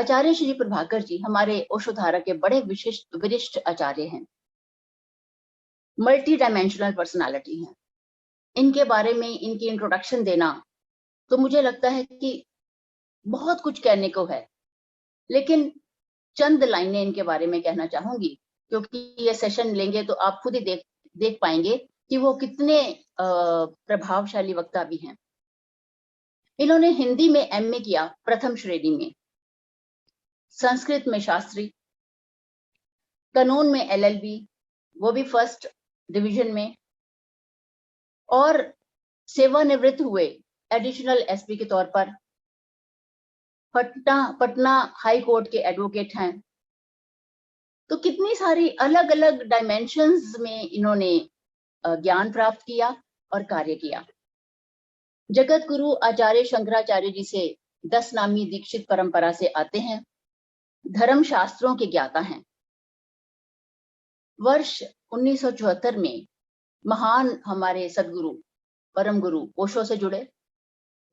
आचार्य श्री प्रभाकर जी हमारे ओशोधारा के बड़े विशिष्ट वरिष्ठ आचार्य हैं, मल्टी डायमेंशनल पर्सनालिटी हैं। इनके बारे में इनकी इंट्रोडक्शन देना तो मुझे लगता है कि बहुत कुछ कहने को है, लेकिन चंद लाइनें इनके बारे में कहना चाहूंगी, क्योंकि ये सेशन लेंगे तो आप खुद ही देख पाएंगे कि वो कितने प्रभावशाली वक्ता भी हैं। इन्होंने हिंदी में एमए किया प्रथम श्रेणी में, संस्कृत में शास्त्री, कानून में एलएलबी, वो भी फर्स्ट डिवीजन में, और सेवानिवृत्त हुए एडिशनल एसपी के तौर पर। पटना हाई कोर्ट के एडवोकेट हैं। तो कितनी सारी अलग अलग डायमेंशंस में इन्होंने ज्ञान प्राप्त किया और कार्य किया। जगत गुरु आचार्य शंकराचार्य जी से 10 नामी दीक्षित परंपरा से आते हैं, धर्म शास्त्रों के ज्ञाता हैं। वर्ष 1974 में महान हमारे सदगुरु परम गुरु ओशो से जुड़े,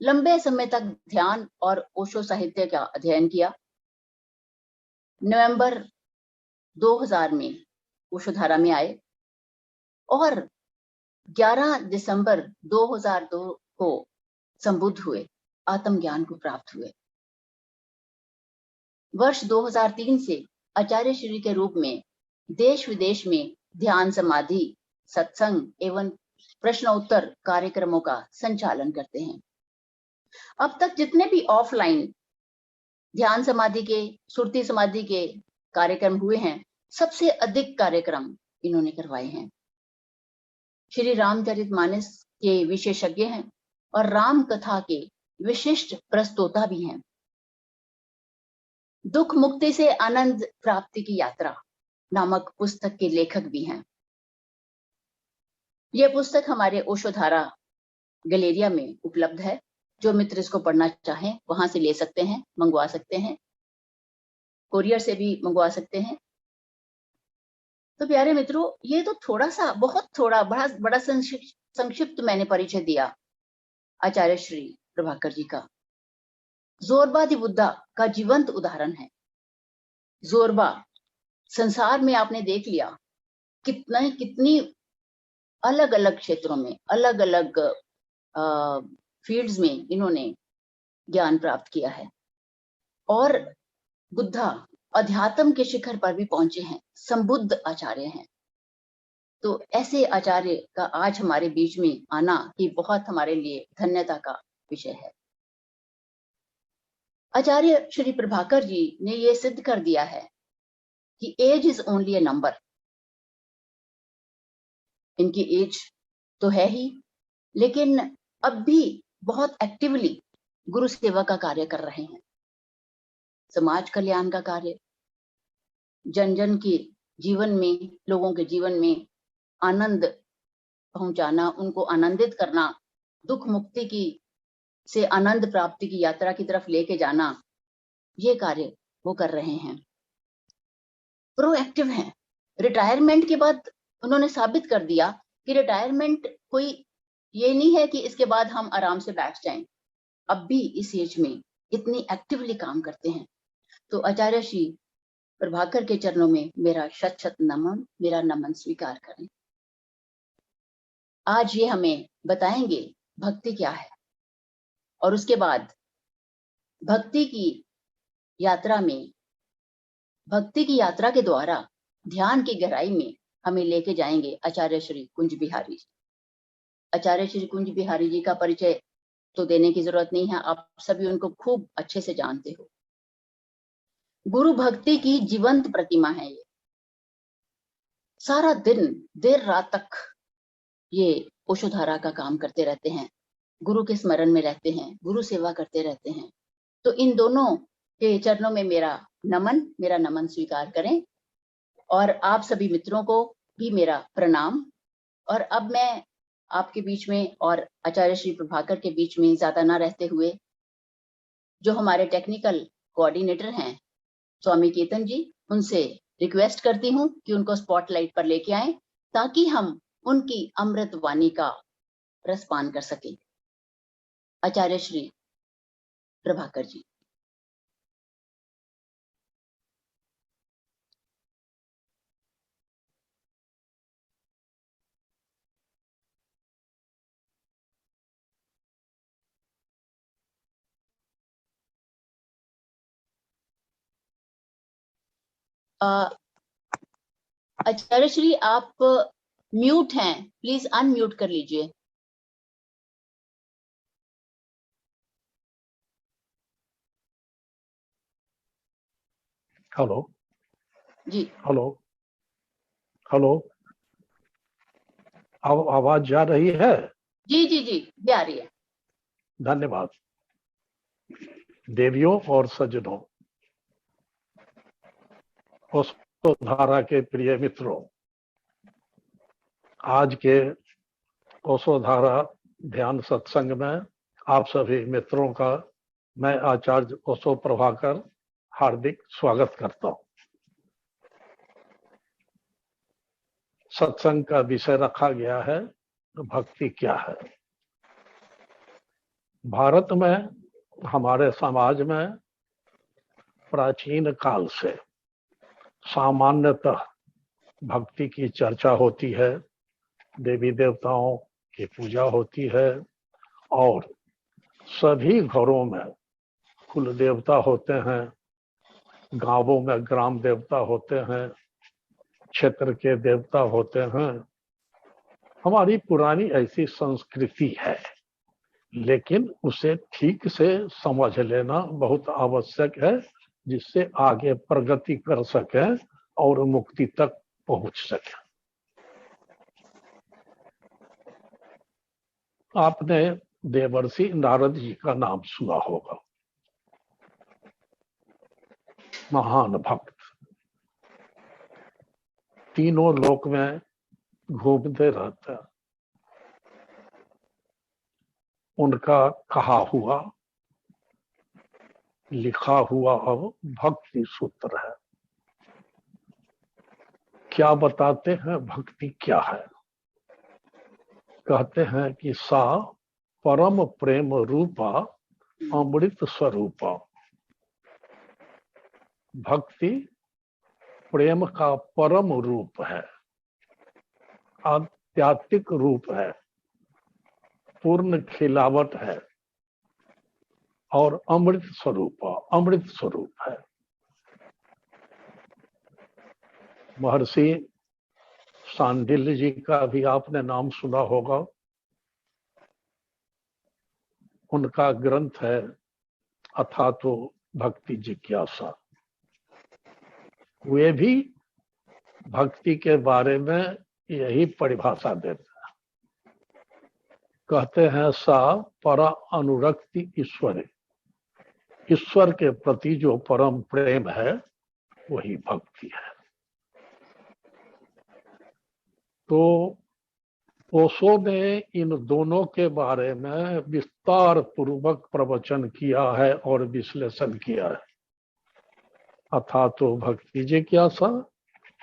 लंबे समय तक ध्यान और ओशो साहित्य का अध्ययन किया। नवंबर 2000 में ओशोधारा में आए और 11 दिसंबर 2002 को संबुद्ध हुए, आत्मज्ञान को प्राप्त हुए। वर्ष 2003 से आचार्य श्री के रूप में देश विदेश में ध्यान समाधि, सत्संग एवं प्रश्न उत्तर कार्यक्रमों का संचालन करते हैं। अब तक जितने भी ऑफलाइन ध्यान समाधि के, सुरती समाधि के कार्यक्रम हुए हैं, सबसे अधिक कार्यक्रम इन्होंने करवाए हैं। श्री रामचरितमानस के विशेषज्ञ हैं और राम कथा के विशिष्ट प्रस्तोता भी हैं। दुख मुक्ति से आनंद प्राप्ति की यात्रा नामक पुस्तक के लेखक भी हैं। यह पुस्तक हमारे ओशोधारा गैलेरिया में उपलब्ध है। जो मित्र इसको पढ़ना चाहें वहां से ले सकते हैं, मंगवा सकते हैं, कोरियर से भी मंगवा सकते हैं। तो प्यारे मित्रों, ये तो थोड़ा सा, बहुत थोड़ा, बड़ा संक्षिप्त मैंने परिचय दिया आचार्य श्री प्रभाकर जी का। जोरबा दी बुद्धा का जीवंत उदाहरण है। जोरबा संसार में आपने देख लिया कितनी अलग अलग क्षेत्रों में, अलग अलग फील्ड्स में इन्होंने ज्ञान प्राप्त किया है। और बुद्धा अध्यात्म के शिखर पर भी पहुंचे हैं, संबुद्ध आचार्य हैं। तो ऐसे आचार्य का आज हमारे बीच में आना ही बहुत हमारे लिए धन्यता का विषय है। आचार्य श्री प्रभाकर जी ने यह सिद्ध कर दिया है कि age is only a number. इनकी एज तो है ही, लेकिन अब भी बहुत एक्टिवली गुरु सेवा का कार्य कर रहे हैं। समाज कल्याण का कार्य, जन जन के जीवन में, लोगों के जीवन में आनंद पहुंचाना, उनको आनंदित करना, दुख मुक्ति की से आनंद प्राप्ति की यात्रा की तरफ लेके जाना, ये कार्य वो कर रहे हैं। प्रोएक्टिव हैं। रिटायरमेंट के बाद उन्होंने साबित कर दिया कि रिटायरमेंट कोई ये नहीं है कि इसके बाद हम आराम से बैठ जाएं। अब भी इस एज में इतनी एक्टिवली काम करते हैं। तो आचार्य श्री प्रभाकर के चरणों में मेरा शत शत नमन, मेरा नमन स्वीकार करें। आज ये हमें बताएंगे भक्ति क्या है, और उसके बाद भक्ति की यात्रा के द्वारा ध्यान की गहराई में हमें लेके जाएंगे आचार्य श्री कुंज बिहारी जी। आचार्य श्री कुंज बिहारी जी का परिचय तो देने की जरूरत नहीं है, आप सभी उनको खूब अच्छे से जानते हो। गुरु भक्ति की जीवंत प्रतिमा है ये। सारा दिन देर रात तक ये ओशोधारा का काम करते रहते हैं, गुरु के स्मरण में रहते हैं, गुरु सेवा करते रहते हैं। तो इन दोनों के चरणों में मेरा नमन स्वीकार करें, और आप सभी मित्रों को भी मेरा प्रणाम। और अब मैं आपके बीच में और आचार्य श्री प्रभाकर के बीच में ज्यादा ना रहते हुए, जो हमारे टेक्निकल कोऑर्डिनेटर हैं स्वामी केतन जी, उनसे रिक्वेस्ट करती हूँ कि उनको स्पॉटलाइट पर लेके आए, ताकि हम उनकी अमृत वाणी का रसपान कर सके। आचार्य श्री प्रभाकर जी। आचार्य श्री आप म्यूट हैं, प्लीज अनम्यूट कर लीजिए। हेलो जी हेलो हेलो, अब आवाज जा रही है? जी जी जी भी आ रही है। धन्यवाद। देवियों और सज्जनों, ओशो धारा के प्रिय मित्रों, आज के ओशो धारा ध्यान सत्संग में आप सभी मित्रों का मैं आचार्य ओशो प्रभाकर हार्दिक स्वागत करता हूं। सत्संग का विषय रखा गया है भक्ति क्या है। भारत में, हमारे समाज में प्राचीन काल से सामान्यतः भक्ति की चर्चा होती है, देवी देवताओं की पूजा होती है और सभी घरों में कुल देवता होते हैं, गांवों में ग्राम देवता होते हैं, क्षेत्र के देवता होते हैं। हमारी पुरानी ऐसी संस्कृति है, लेकिन उसे ठीक से समझ लेना बहुत आवश्यक है, जिससे आगे प्रगति कर सके और मुक्ति तक पहुंच सके। आपने देवर्षि नारद जी का नाम सुना होगा, महान भक्त, तीनों लोक में घूमते रहते हैं। उनका कहा हुआ लिखा हुआ अब भक्ति सूत्र है। क्या बताते हैं भक्ति क्या है? कहते हैं कि सा परम प्रेम रूपा अमृत स्वरूपा। भक्ति प्रेम का परम रूप है, आध्यात्मिक रूप है, पूर्ण खिलावट है और अमृत स्वरूप है। महर्षि सांडिल्य जी का भी आपने नाम सुना होगा। उनका ग्रंथ है अथातो भक्ति जिज्ञासा। वे भी भक्ति के बारे में यही परिभाषा देते हैं। कहते हैं सा परा अनुरक्ति ईश्वरे। ईश्वर के प्रति जो परम प्रेम है वही भक्ति है। तो ओशो ने इन दोनों के बारे में विस्तार पूर्वक प्रवचन किया है और विश्लेषण किया है। अथातो भक्ति जिज्ञासा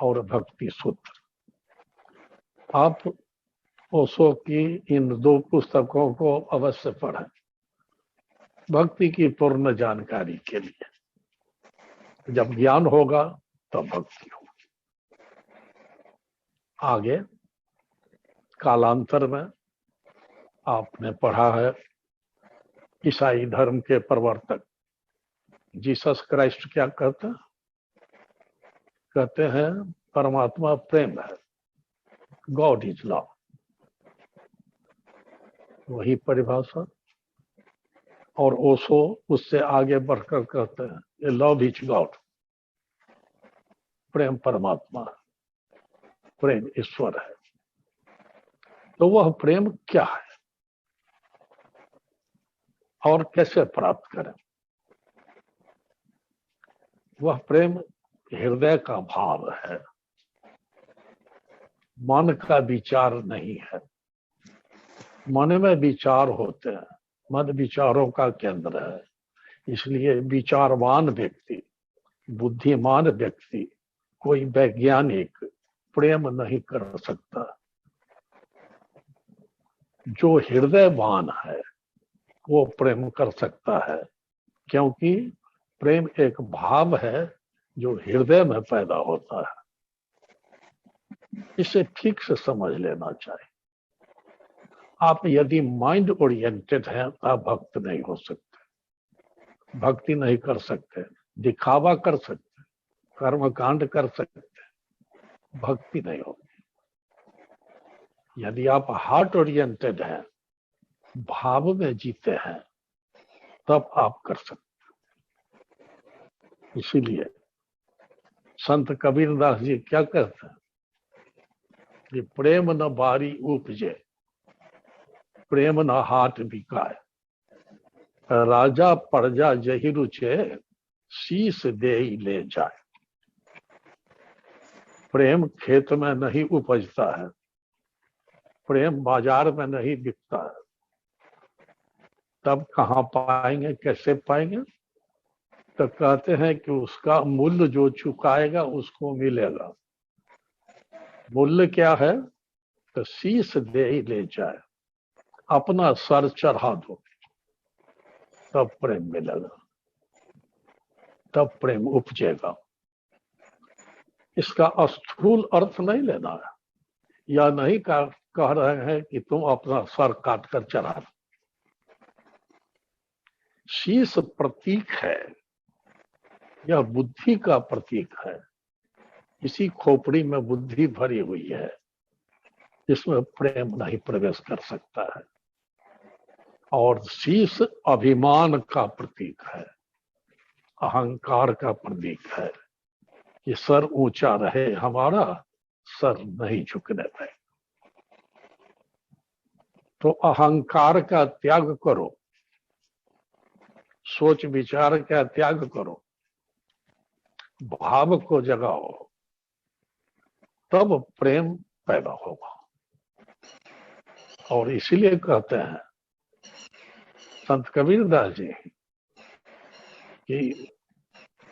और भक्ति सूत्र। आप ओशो की इन दो पुस्तकों को अवश्य पढ़ें भक्ति की पूर्ण जानकारी के लिए। जब ज्ञान होगा तब भक्ति होगी। आगे कालांतर में आपने पढ़ा है ईसाई धर्म के प्रवर्तक जीसस क्राइस्ट क्या कहते हैं? कहते हैं परमात्मा प्रेम है, गॉड इज लव। वही परिभाषा। और ओशो उससे आगे बढ़कर कहते हैं लव इज गॉड। प्रेम परमात्मा है, प्रेम ईश्वर है। तो वह प्रेम क्या है और कैसे प्राप्त करें? वह प्रेम हृदय का भाव है, मन का विचार नहीं है। मन में विचार होते हैं, मन विचारों का केंद्र है। इसलिए विचारवान व्यक्ति, बुद्धिमान व्यक्ति, कोई वैज्ञानिक प्रेम नहीं कर सकता। जो हृदयवान है वो प्रेम कर सकता है, क्योंकि प्रेम एक भाव है जो हृदय में पैदा होता है। इसे ठीक से समझ लेना चाहिए। आप यदि माइंड ओरिएंटेड हैं तो आप भक्त नहीं हो सकते, भक्ति नहीं कर सकते, दिखावा कर सकते, कर्म कांड कर सकते हैं, भक्ति नहीं होगी। यदि आप हार्ट ओरिएंटेड हैं, भाव में जीते हैं, तब आप कर सकते हैं। इसीलिए संत कबीरदास जी क्या कहते हैं कि प्रेम न बारी उपजे, प्रेम न हाट बिकाए, राजा प्रजा जहि रुचे, शीस दे ले जाए। प्रेम खेत में नहीं उपजता है, प्रेम बाजार में नहीं बिकता है, तब कहाँ पाएंगे, कैसे पाएंगे? तो कहते हैं कि उसका मूल्य जो चुकाएगा उसको मिलेगा। मूल्य क्या है? तो शीश दे ही ले जाए, अपना सर चढ़ा दो, तब प्रेम मिलेगा, तब प्रेम उपजेगा। इसका स्थूल अर्थ नहीं लेना है, या नहीं कह रहे हैं कि तुम अपना सर काट कर चढ़ा दो। शीश प्रतीक है, यह बुद्धि का प्रतीक है। इसी खोपड़ी में बुद्धि भरी हुई है, इसमें प्रेम नहीं प्रवेश कर सकता है। और शीश अभिमान का प्रतीक है, अहंकार का प्रतीक है कि सर ऊंचा रहे, हमारा सर नहीं झुकने पाए। तो अहंकार का त्याग करो, सोच विचार का त्याग करो, भाव को जगाओ, तब प्रेम पैदा होगा। और इसीलिए कहते हैं संत कबीरदास जी कि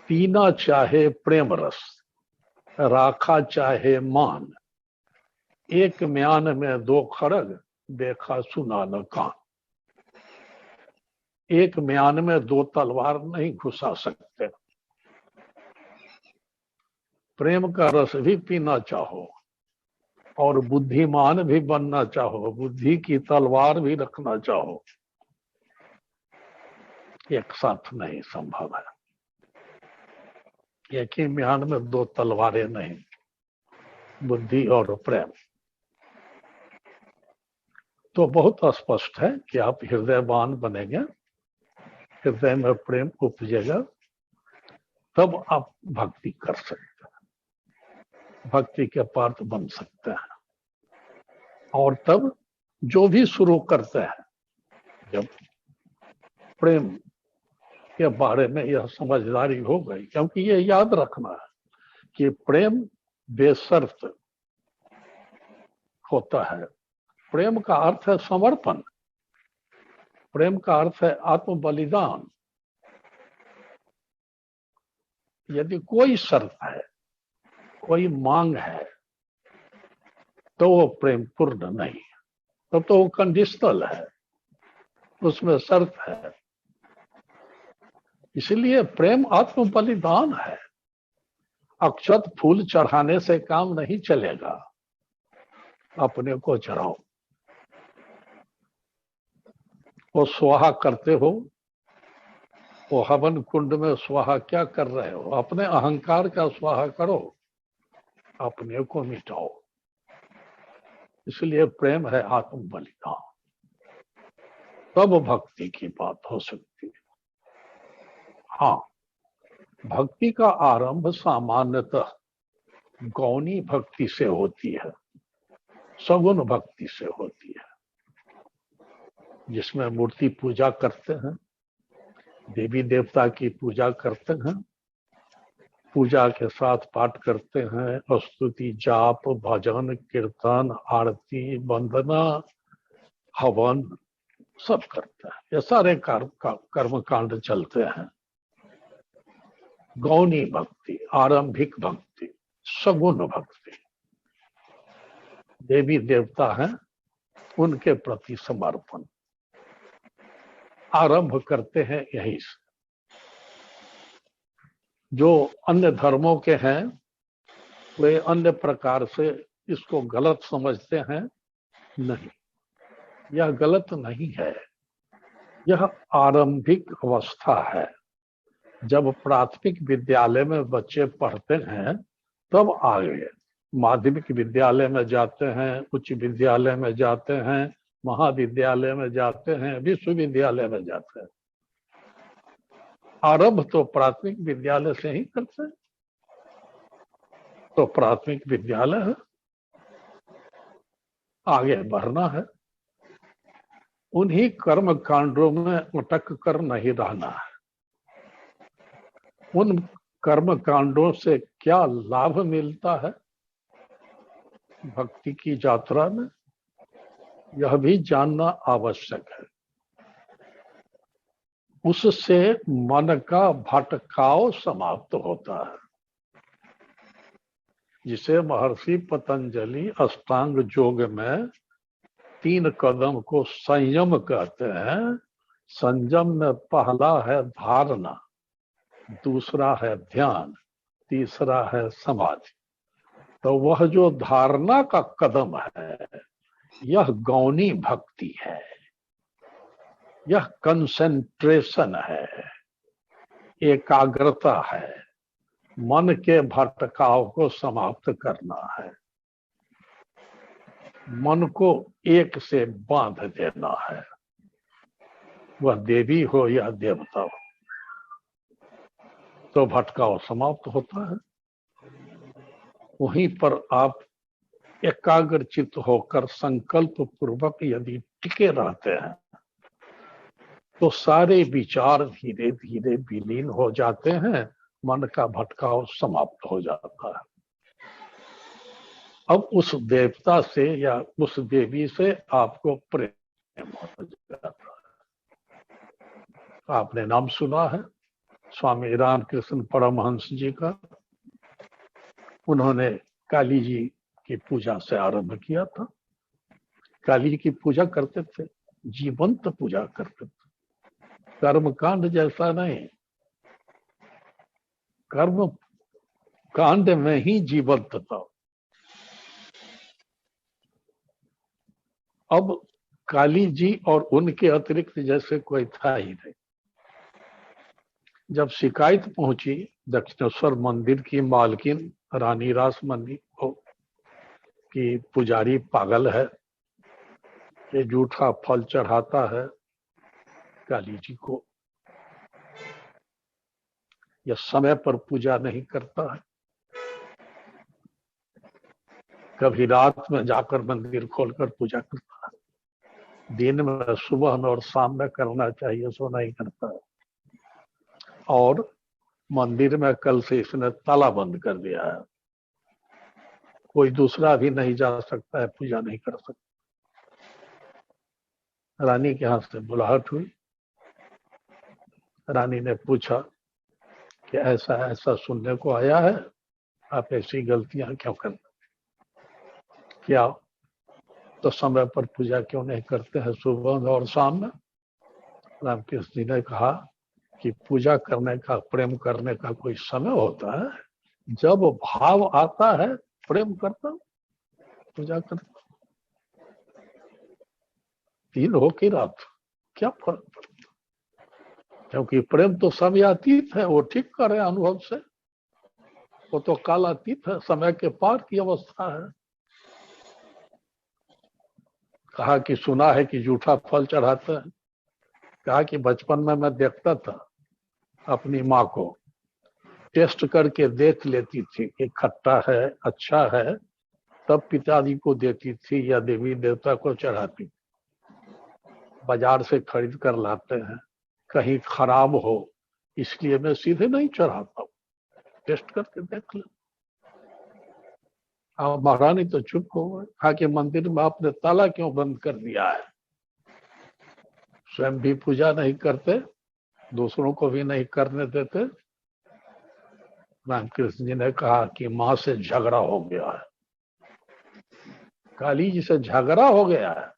पीना चाहे प्रेम रस, राखा चाहे मान, एक म्यान में दो खड़ग, देखा सुना न कान। एक म्यान में दो तलवार नहीं घुसा सकते। प्रेम का रस भी पीना चाहो और बुद्धिमान भी बनना चाहो, बुद्धि की तलवार भी रखना चाहो, एक साथ नहीं संभव है। एक ही म्यान में दो तलवारें नहीं, बुद्धि और प्रेम। तो बहुत स्पष्ट है कि आप हृदयवान बनेंगे, हृदय में प्रेम उपजेगा, तब आप भक्ति कर सकते हैं, भक्ति के पात्र बन सकते हैं। और तब जो भी शुरू करते हैं, जब प्रेम के बारे में यह समझदारी हो गई, क्योंकि ये याद रखना है कि प्रेम बेशर्त होता है। प्रेम का अर्थ है समर्पण, प्रेम का अर्थ है आत्म बलिदान। यदि कोई शर्त है, कोई मांग है, तो वो प्रेम पूर्ण नहीं, तब तो वो कंडीशनल है, उसमें शर्त है। इसलिए प्रेम आत्म बलिदान है। अक्षत फूल चढ़ाने से काम नहीं चलेगा, अपने को चढ़ाओ। वो स्वाहा करते हो, वो हवन कुंड में स्वाहा क्या कर रहे हो? अपने अहंकार का स्वाहा करो, अपने को मिटाओ। इसलिए प्रेम है आत्म बलिदान, तब भक्ति की बात हो सकती है। हाँ, भक्ति का आरंभ सामान्यतः गौणी भक्ति से होती है, सगुण भक्ति से होती है, जिसमें मूर्ति पूजा करते हैं, देवी देवता की पूजा करते हैं, पूजा के साथ पाठ करते हैं, स्तुति जाप भजन कीर्तन आरती वंदना हवन सब करते हैं। ये सारे कर्म कांड चलते हैं। गौणी भक्ति, आरंभिक भक्ति, सगुण भक्ति, देवी देवता हैं उनके प्रति समर्पण, आरंभ करते हैं यही से। जो अन्य धर्मों के हैं वे अन्य प्रकार से इसको गलत समझते हैं। नहीं, यह गलत नहीं है, यह आरंभिक अवस्था है। जब प्राथमिक विद्यालय में बच्चे पढ़ते हैं तब आगे माध्यमिक विद्यालय में जाते हैं, उच्च विद्यालय में जाते हैं, महाविद्यालय में जाते हैं, विश्वविद्यालय में जाते हैं। आरंभ तो प्राथमिक विद्यालय से ही करते हैं। तो प्राथमिक विद्यालय है, आगे बढ़ना है, उन्हीं कर्म कांडों में अटक कर नहीं रहना है। उन कर्म कांडों से क्या लाभ मिलता है भक्ति की यात्रा में, यह भी जानना आवश्यक है। उससे मन का भटकाव समाप्त होता है, जिसे महर्षि पतंजलि अष्टांग योग में 3 कदम को संयम कहते हैं। संयम में पहला है धारणा, दूसरा है ध्यान, तीसरा है समाधि। तो वह जो धारणा का कदम है, यह गौणी भक्ति है, यह कंसंट्रेशन है, एकाग्रता है, मन के भटकाव को समाप्त करना है, मन को एक से बांध देना है, वह देवी हो या देवता हो, तो भटकाव समाप्त होता है। वहीं पर आप एकाग्रचित होकर संकल्प पूर्वक यदि टिके रहते हैं तो सारे विचार धीरे धीरे विलीन हो जाते हैं, मन का भटकाव समाप्त हो जाता है। अब उस देवता से या उस देवी से आपको प्रेम हो जाता है। आपने नाम सुना है स्वामी रामकृष्ण परमहंस जी का। उन्होंने काली जी की पूजा से आरंभ किया था। काली जी की पूजा करते थे, जीवंत पूजा करते थे, कर्म कांड जैसा नहीं, कर्म कांड में ही जीवंत था। अब काली जी और उनके अतिरिक्त जैसे कोई था ही नहीं। जब शिकायत पहुंची दक्षिणेश्वर मंदिर की मालकिन रानी रासमणी को कि पुजारी पागल है, ये झूठा फल चढ़ाता है काली जी को, यह समय पर पूजा नहीं करता है, कभी रात में जाकर मंदिर खोलकर पूजा करता है, दिन में सुबह में और शाम में करना चाहिए सो नहीं करता है, और मंदिर में कल से इसने ताला बंद कर दिया है, कोई दूसरा भी नहीं जा सकता है, पूजा नहीं कर सकता। रानी के हाथ से बुलाहट हुई। रानी ने पूछा कि ऐसा ऐसा सुनने को आया है, आप ऐसी गलतियां क्यों करते, क्या तो समय पर पूजा क्यों नहीं करते हैं सुबह में और शाम में? रामकृष्ण जी ने कहा कि पूजा करने का, प्रेम करने का कोई समय होता है? जब भाव आता है प्रेम करता, पूजा करता, दिन हो कि रात क्या फर्क पड़ता, क्योंकि प्रेम तो समयातीत है, वो ठीक करे अनुभव से, वो तो कालातीत है, समय के पार की अवस्था है। कहा कि सुना है कि झूठा फल चढ़ाते हैं। कहा कि बचपन में मैं देखता था अपनी माँ को, टेस्ट करके देख लेती थी कि खट्टा है, अच्छा है, तब पिताजी को देती थी या देवी देवता को चढ़ाती। बाजार से खरीद कर लाते हैं, कहीं खराब हो इसलिए मैं सीधे नहीं चढ़ाता हूँ, टेस्ट करके देख ले। अब महारानी तो चुप हो गए। कहा कि मंदिर में आपने ताला क्यों बंद कर दिया है? स्वयं भी पूजा नहीं करते, दूसरों को भी नहीं करने देते। रामकृष्ण जी ने कहा कि माँ से झगड़ा हो गया है, काली जी से झगड़ा हो गया है।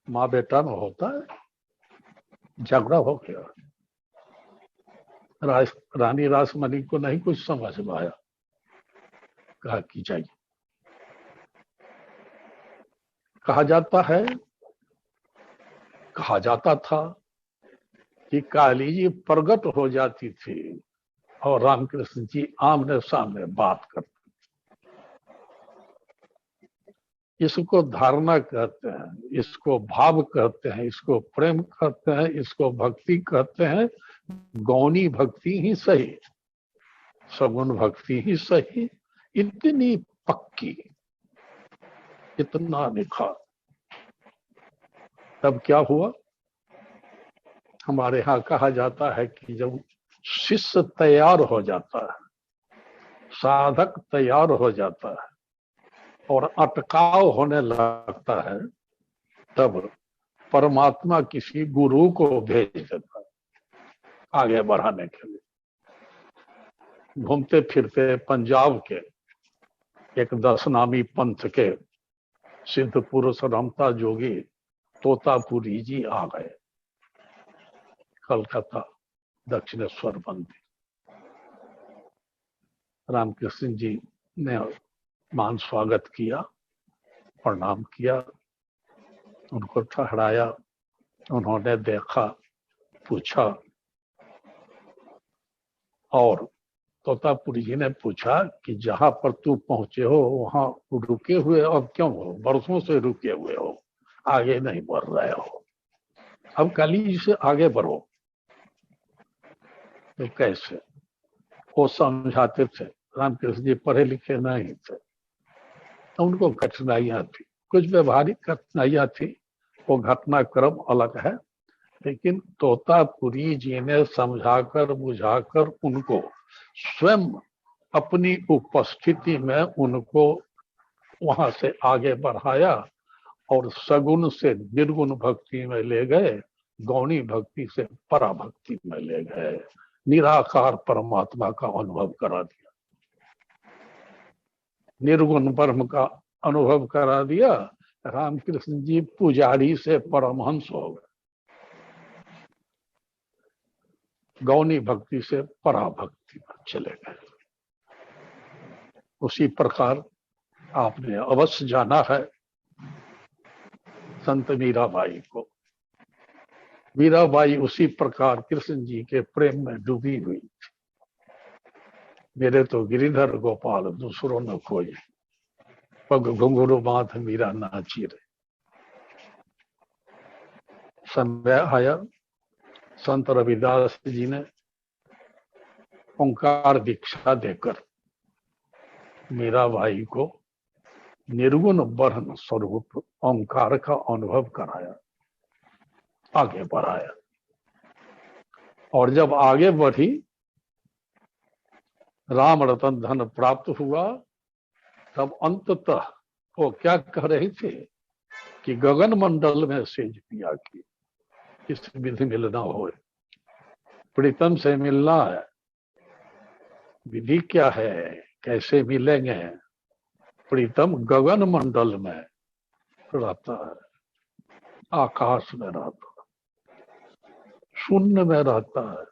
माँ बेटा में होता है, झगड़ा हो गया। रानी रासमणी को नहीं कुछ समझ में आया। कहा कि जाइए। कहा जाता है, कहा जाता था कि काली जी प्रकट हो जाती थी और रामकृष्ण जी आमने सामने बात करते। इसको धारणा कहते हैं, इसको भाव कहते हैं, इसको प्रेम कहते हैं, इसको भक्ति कहते हैं। गौणी भक्ति ही सही, सगुण भक्ति ही सही। इतनी पक्की, इतना निखार। तब क्या हुआ? हमारे यहाँ कहा जाता है कि जब शिष्य तैयार हो जाता है, साधक तैयार हो जाता है और अटकाव होने लगता है, तब परमात्मा किसी गुरु को भेज देता है आगे बढ़ाने के लिए। घूमते फिरते पंजाब के एक 10 नामी पंथ के सिद्ध पुरुष रमता जोगी तोतापुरी जी आ गए कलकत्ता दक्षिणेश्वर मंदिर। रामकृष्ण जी ने मान स्वागत किया, प्रणाम किया, उनको ठहराया। उन्होंने देखा, पूछा, और तोतापुरी जी ने पूछा कि जहां पर तू पहुंचे हो वहां रुके हुए अब क्यों हो? बरसों से रुके हुए हो, आगे नहीं बढ़ रहे हो, अब काली जी से आगे बढ़ो। तो कैसे? वो समझाते थे। रामकृष्ण जी पढ़े लिखे नहीं थे, तो उनको कठिनाइयां थी, कुछ व्यवहारिक कठिनाइयां थी, वो घटनाक्रम अलग है। लेकिन तोतापुरी जी ने समझाकर बुझाकर उनको स्वयं अपनी उपस्थिति में उनको वहां से आगे बढ़ाया और सगुण से निर्गुण भक्ति में ले गए, गौणी भक्ति से पराभक्ति में ले गए, निराकार परमात्मा का अनुभव करा दिया, निर्गुण ब्रह्म का अनुभव करा दिया। रामकृष्ण जी पुजारी से परमहंस हो गए, गौणी भक्ति से पराभक्ति में चले गए। उसी प्रकार आपने अवश्य जाना है संत मीराबाई को। मीराबाई उसी प्रकार कृष्ण जी के प्रेम में डूबी हुई थी। मेरे तो गिरिधर गोपाल दूसरों न कोई, पग घुंघरू बांध मीरा नाची रे। समय आया, संत रविदास जी ने ओंकार दीक्षा देकर मीराबाई को निर्गुण ब्रह्म स्वरूप ओंकार का अनुभव कराया, आगे बढ़ाया। और जब आगे बढ़ी, राम रतन धन प्राप्त हुआ, तब अंततः वो क्या कह रही थी कि गगन मंडल में सेज पिया की इस विधि मिलना हो, प्रीतम से मिलना है। विधि क्या है, कैसे मिलेंगे? प्रीतम गगन मंडल में रहता है, आकाश में रहता है, शून्य में रहता है,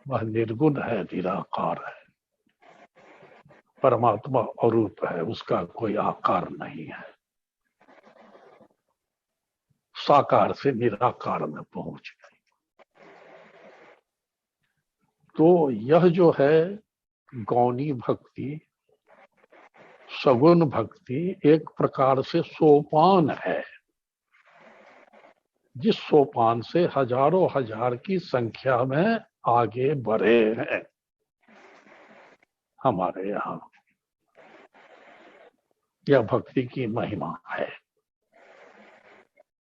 वह निर्गुण है, निराकार है, परमात्मा अरूप है, उसका कोई आकार नहीं है। साकार से निराकार में पहुंच गए। तो यह जो है गौणी भक्ति, सगुण भक्ति, एक प्रकार से सोपान है, जिस सोपान से हजारों हजार की संख्या में आगे बढ़े हैं हमारे यहाँ। यह भक्ति की महिमा है।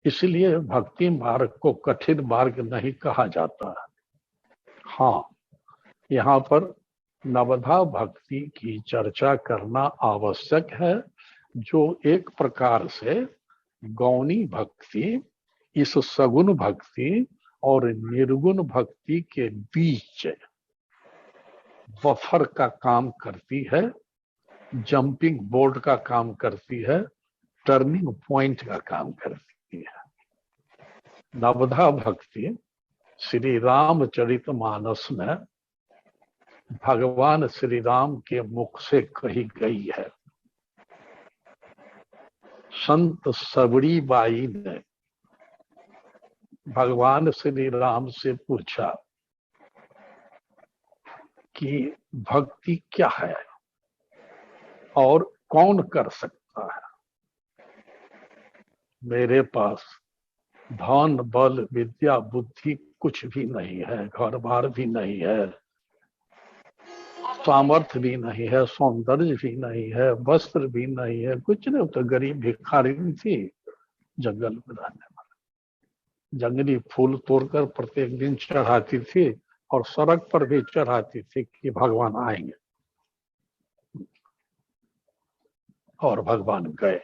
इसलिए भक्ति मार्ग को कठिन मार्ग नहीं कहा जाता। हाँ, यहाँ पर नवधा भक्ति की चर्चा करना आवश्यक है, जो एक प्रकार से गौणी भक्ति, इस सगुण भक्ति और निर्गुण भक्ति के बीच बफर का काम करती है, जंपिंग बोर्ड का काम करती है, टर्निंग पॉइंट का काम करती है। नवधा भक्ति श्री रामचरितमानस में भगवान श्री राम के मुख से कही गई है। संत सबरी बाई ने भगवान श्री राम से पूछा कि भक्ति क्या है और कौन कर सकता है। मेरे पास धन बल विद्या बुद्धि कुछ भी नहीं है, घर बार भी नहीं है, सामर्थ्य भी नहीं है, सौंदर्य भी नहीं है, वस्त्र भी नहीं है, कुछ नहीं। तो गरीब भिखारी थी, जंगल में रहने वाला, जंगली फूल तोड़कर प्रत्येक दिन चढ़ाती थी और सड़क पर भी चढ़ाती थी कि भगवान आएंगे, और भगवान गए।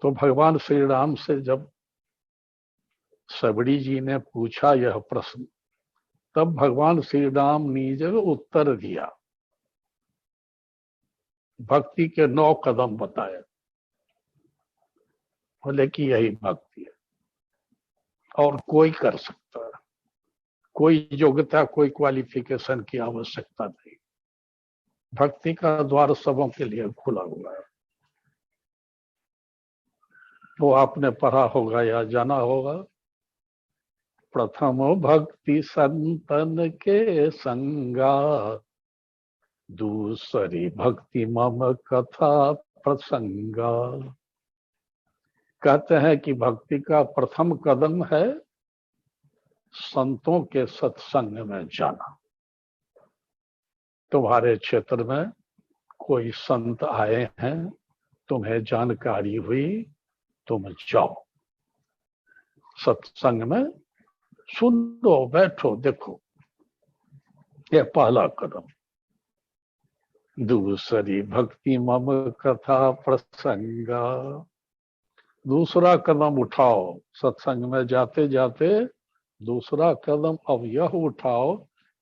तो भगवान श्री राम से जब सबड़ी जी ने पूछा यह प्रश्न, तब भगवान श्री राम ने उत्तर दिया, भक्ति के 9 कदम बताए, बोले कि यही भक्ति है और कोई कर सकता है, कोई योग्यता कोई क्वालिफिकेशन की आवश्यकता नहीं। भक्ति का द्वार सबों के लिए खुला हुआ है। वो आपने पढ़ा होगा या जाना होगा, प्रथम भक्ति संतन के संगा, दूसरी भक्ति मम कथा प्रसंगा। कहते हैं कि भक्ति का प्रथम कदम है संतों के सत्संग में जाना। तुम्हारे क्षेत्र में कोई संत आए हैं, तुम्हें जानकारी हुई, तुम जाओ सत्संग में, सुनो, बैठो, देखो। यह पहला कदम। दूसरी भक्ति मम कथा प्रसंगा, दूसरा कदम उठाओ। सत्संग में जाते जाते दूसरा कदम अब यह उठाओ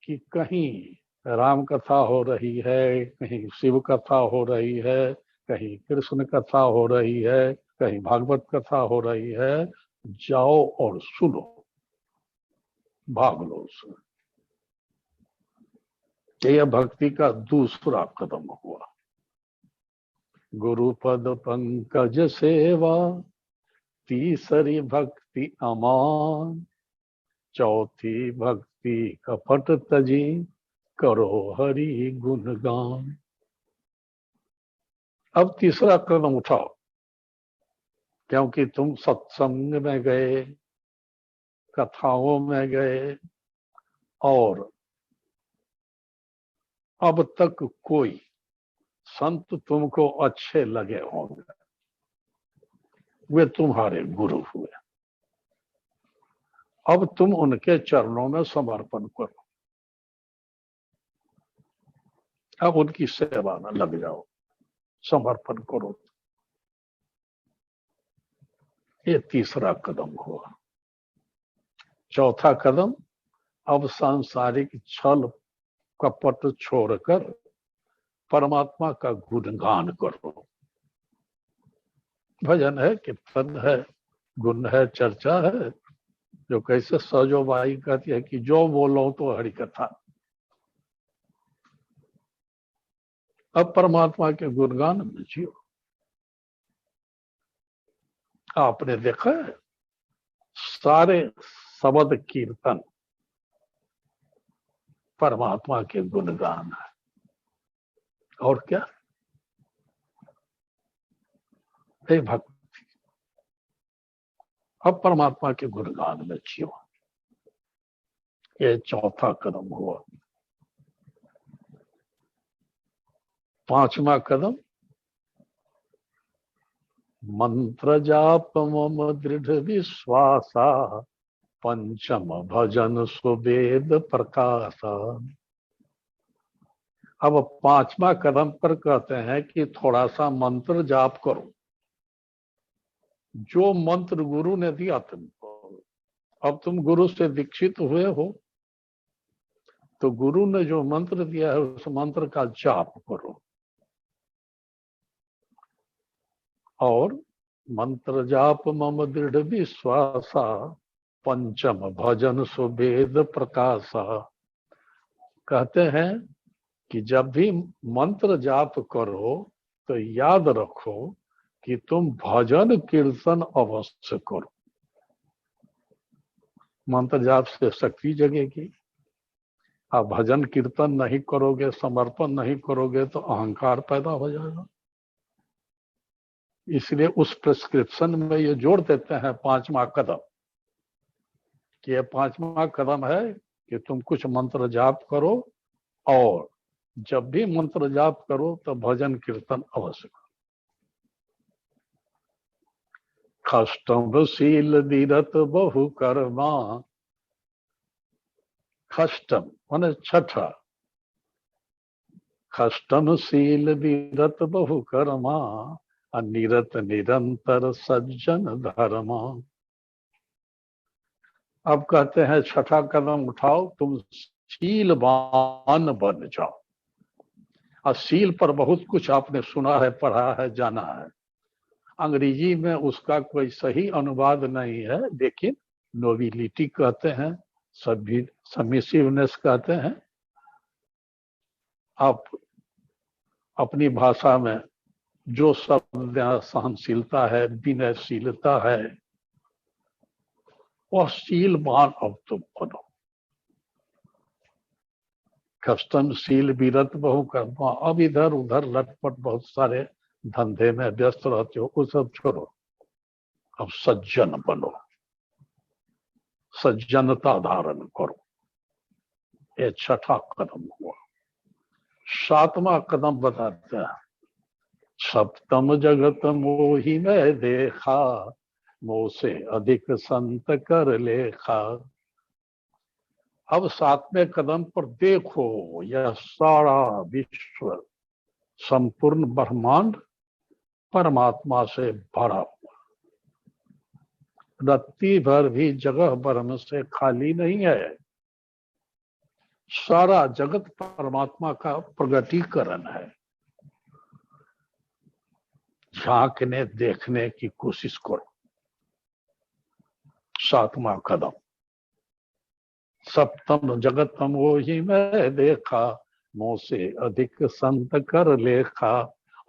कि कहीं राम कथा हो रही है, कहीं शिव कथा हो रही है, कहीं कृष्ण कथा हो रही है, कहीं भागवत कथा हो रही है, जाओ और सुनो, भाग लो उसमें। यह भक्ति का दूसरा कदम हुआ। गुरुपद पंकज सेवा, तीसरी भक्ति अमान, चौथी भक्ति कपट तजी, करो हरि गुणगान। अब तीसरा कदम उठाओ, क्योंकि तुम सत्संग में गए, कथाओं में गए, और अब तक कोई संत तुमको अच्छे लगे होंगे, वे तुम्हारे गुरु हुए। अब तुम उनके चरणों में समर्पण करो, अब उनकी सेवा में लग जाओ, समर्पण करो। ये तीसरा कदम हुआ। चौथा कदम, अब सांसारिक छल कपट छोड़कर परमात्मा का गुणगान करो। भजन है, कीर्तन है, गुण है, चर्चा है, जो कैसे सजो बाई कहती है कि जो बोलो तो हरि कथा। अब परमात्मा के गुणगान में जियो। आपने देखा है, सारे शब्द कीर्तन परमात्मा के गुणगान है, और क्या है भक्ति। अब परमात्मा के गुणगान में जियो। ये चौथा कदम हुआ। पांचवा कदम, मंत्र जाप मम दृढ़ विश्वासा, पंचम भजन सुवेद प्रकाशा। अब पांचवा कदम पर कहते हैं कि थोड़ा सा मंत्र जाप करो, जो मंत्र गुरु ने दिया तुमको। अब तुम गुरु से दीक्षित हुए हो, तो गुरु ने जो मंत्र दिया है उस मंत्र का जाप करो। और मंत्र जाप मम दृढ़ विश्वासा, पंचम भजन सुवेद प्रकाशा। कहते हैं कि जब भी मंत्र जाप करो तो याद रखो कि तुम भजन कीर्तन अवश्य करो। मंत्र जाप से शक्ति जगेगी। आप भजन कीर्तन नहीं करोगे, समर्पण नहीं करोगे तो अहंकार पैदा हो जाएगा। इसलिए उस प्रिस्क्रिप्शन में ये जोड़ देते हैं 5वां कदम, कि ये 5वां कदम है कि तुम कुछ मंत्र जाप करो, और जब भी मंत्र जाप करो तो भजन कीर्तन अवश्य करो। खष्टम शील विरत बहु कर्मा, खष्टम माने छठा, खष्टम शील विरत बहु कर्मा, अनिरत निरंतर सज्जन धर्मा। अब कहते हैं छठा कदम उठाओ, तुम शीलवान बन जाओ। और शील पर बहुत कुछ आपने सुना है, पढ़ा है, जाना है। अंग्रेजी में उसका कोई सही अनुवाद नहीं है, लेकिन नोबिलिटी कहते हैं, सभी सबमिसिवनेस कहते हैं। आप अपनी भाषा में जो शब्द सहनशीलता है, विनयशीलता है, वह शीलवान अब तुम बनो। कष्टम शील विरत बहु कर्मा। अब इधर उधर लटपट बहुत सारे धंधे में व्यस्त रहते हो, वो सब छोड़ो, अब सज्जन बनो, सज्जनता धारण करो। ये छठा कदम हुआ। 7वां कदम बताते हैं, सप्तम जगत मोहि में देखा, मोह से अधिक संत कर लेखा। अब 7वें कदम पर देखो, यह सारा विश्व, संपूर्ण ब्रह्मांड परमात्मा से भरा हुआ, रत्ती भर भी जगह ब्रह्म से खाली नहीं है। सारा जगत परमात्मा का प्रगटीकरण है। झांकने देखने की कोशिश करो। 7वां कदम, सप्तम जगतम मोहि में देखा, मोह से अधिक संत कर लेखा।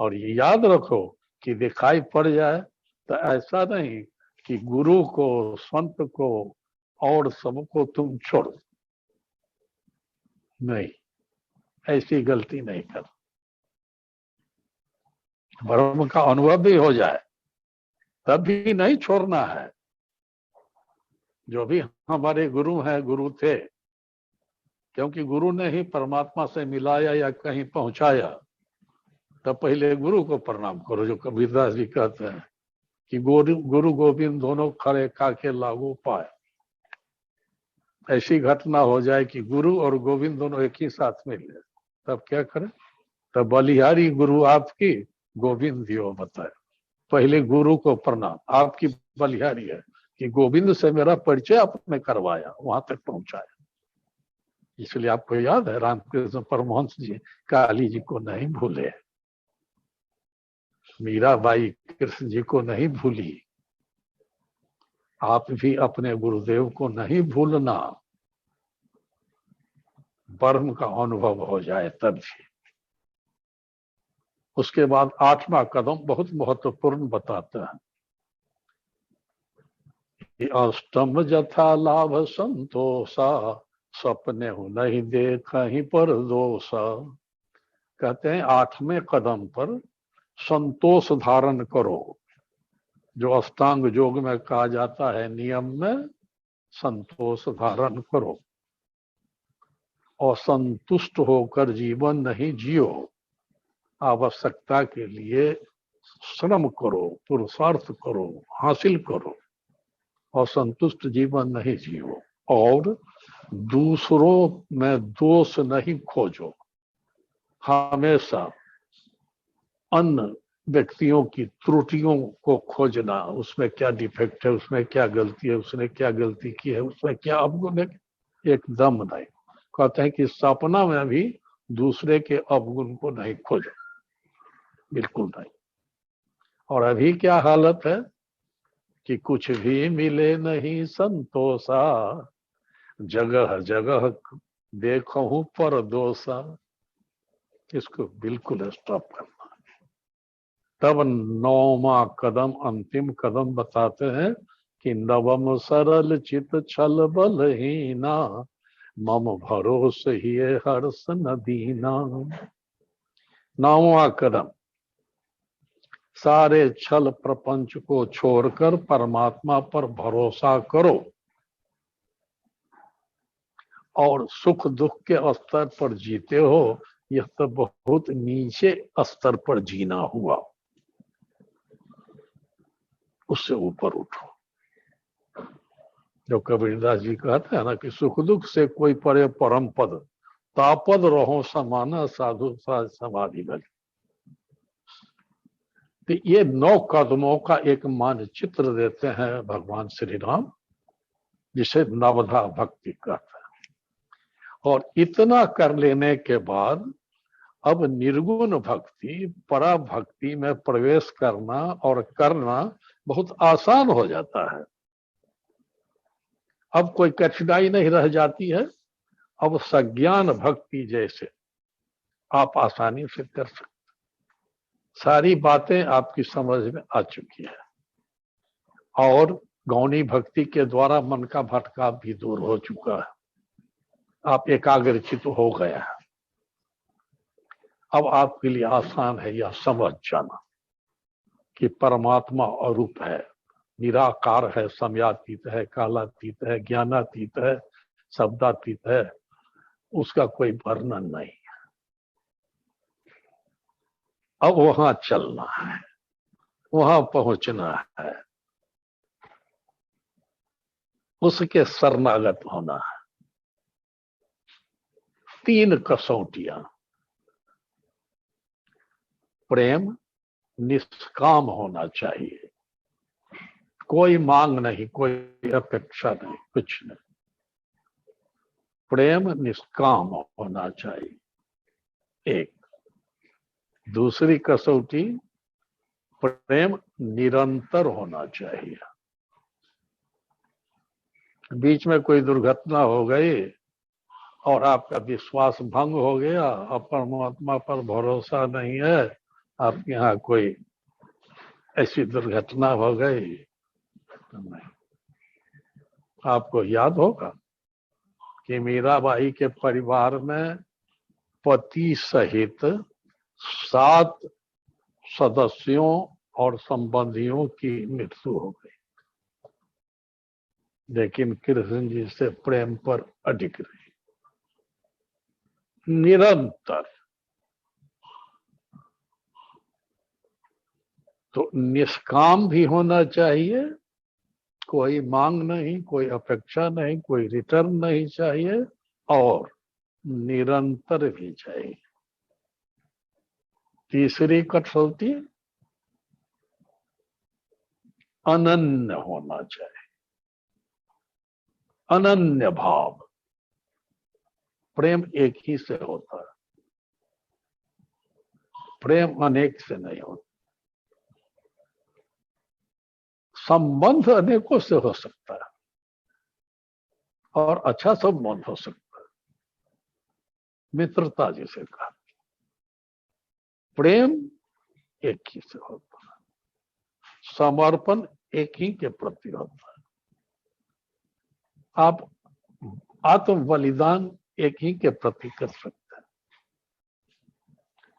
और ये याद रखो कि दिखाई पड़ जाए तो ऐसा नहीं कि गुरु को, संत को और सबको तुम छोड़ो, नहीं, ऐसी गलती नहीं कर। ब्रह्म का अनुभव भी हो जाए तब भी नहीं छोड़ना है। जो भी हमारे गुरु हैं, गुरु थे, क्योंकि गुरु ने ही परमात्मा से मिलाया या कहीं पहुंचाया, तब पहले गुरु को प्रणाम करो। जो कबीरदास जी कहते हैं कि गुरु गोविंद दोनों खड़े काके लागू पाए। ऐसी घटना हो जाए कि गुरु और गोविंद दोनों एक ही साथ मिले, तब क्या करें? तब बलिहारी गुरु आपकी, गोविंद दियो बताए। पहले गुरु को प्रणाम, आपकी बलिहारी है कि गोविंद से मेरा परिचय आपने करवाया, वहां तक पहुंचाया। इसलिए आपको याद है, रामकृष्ण परमहंस जी काली जी को नहीं भूले, मीराबाई कृष्ण जी को नहीं भूली। आप भी अपने गुरुदेव को नहीं भूलना, ब्रह्म का अनुभव हो जाए तब भी। उसके बाद 8वां कदम बहुत महत्वपूर्ण बताते हैं कि अष्टम जथा लाभ संतोषा, सपने हो नहीं देखा ही पर दोषा। कहते हैं 8वें कदम पर संतोष धारण करो, जो अष्टांग योग में कहा जाता है, नियम में संतोष धारण करो। और संतुष्ट होकर जीवन नहीं जियो, आवश्यकता के लिए श्रम करो, पुरुषार्थ करो, हासिल करो, और संतुष्ट जीवन नहीं जियो। और दूसरों में दोष नहीं खोजो, हमेशा अन्य व्यक्तियों की त्रुटियों को खोजना, उसमें क्या डिफेक्ट है, उसमें क्या गलती है, उसने क्या गलती की है, उसमें क्या अवगुण है, एकदम नहीं। कहते हैं कि सपना में भी दूसरे के अवगुण को नहीं खोजो, बिल्कुल नहीं। और अभी क्या हालत है कि कुछ भी मिले नहीं संतोषा, जगह जगह देखो पर दोषा। इसको बिल्कुल स्टॉप करना है। तब 9वां कदम, अंतिम कदम बताते हैं कि नवम सरल चित छल बलहीना, मम भरोस ही हर्ष न दीना। 9वां कदम, सारे छल प्रपंच को छोड़कर परमात्मा पर भरोसा करो और सुख दुख के स्तर पर जीते हो। यह तो बहुत नीचे स्तर पर जीना हुआ, उससे ऊपर उठो। जो कबीरदास जी कहते हैं ना कि सुख दुख से कोई परे परम पद, तापद रहो समाना साधु समाधि बलि। तो ये 9 कदमों का एक मानचित्र देते हैं भगवान श्री राम, जिसे नवधा भक्ति कहते हैं। और इतना कर लेने के बाद अब निर्गुण भक्ति, परा भक्ति में प्रवेश करना और करना बहुत आसान हो जाता है। अब कोई कठिनाई नहीं रह जाती है। अब सज्ञान भक्ति जैसे आप आसानी से कर सकते, सारी बातें आपकी समझ में आ चुकी है और गौणी भक्ति के द्वारा मन का भटकाव भी दूर हो चुका है। आप एकाग्रचित हो गया है। अब आपके लिए आसान है यह समझ जाना कि परमात्मा अरूप है, निराकार है, समयातीत है, कालातीत है, ज्ञानातीत है, शब्दातीत है, उसका कोई वर्णन नहीं है। अब वहां चलना है, वहां पहुंचना है, उसके शरणागत होना है। 3 कसौटियां, प्रेम निष्काम होना चाहिए, कोई मांग नहीं, कोई अपेक्षा नहीं, कुछ नहीं। प्रेम निष्काम होना चाहिए एक। दूसरी कसौटी, प्रेम निरंतर होना चाहिए। बीच में कोई दुर्घटना हो गई और आपका विश्वास भंग हो गया, अब परमात्मा पर भरोसा नहीं है, आपके यहाँ कोई ऐसी दुर्घटना हो गई, नहीं। आपको याद होगा कि मीराबाई के परिवार में पति सहित 7 सदस्यों और संबंधियों की मृत्यु हो गई, लेकिन कृष्ण जी से प्रेम पर अडिग रही, निरंतर। तो निष्काम भी होना चाहिए, कोई मांग नहीं, कोई अपेक्षा नहीं, कोई रिटर्न नहीं चाहिए, और निरंतर भी चाहिए। तीसरी कसौटी, अनन्य होना चाहिए, अनन्य भाव। प्रेम एक ही से होता है, प्रेम अनेक से नहीं होता। संबंध अनेकों से हो सकता है और अच्छा संबंध हो सकता है, मित्रता जिसे कहा। प्रेम एक ही से होता है, समर्पण एक ही के प्रति होता है। आप आत्म बलिदान एक ही के प्रति कर सकते हैं,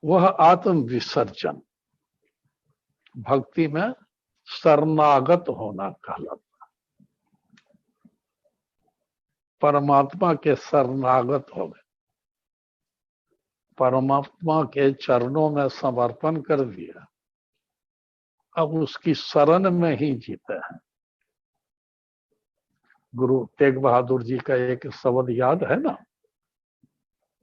वह आत्म विसर्जन भक्ति में शरणागत होना कहलाता है। परमात्मा के शरणागत हो गए, परमात्मा के चरणों में समर्पण कर दिया, अब उसकी शरण में ही जीते हैं। गुरु तेग बहादुर जी का एक शब्द याद है ना,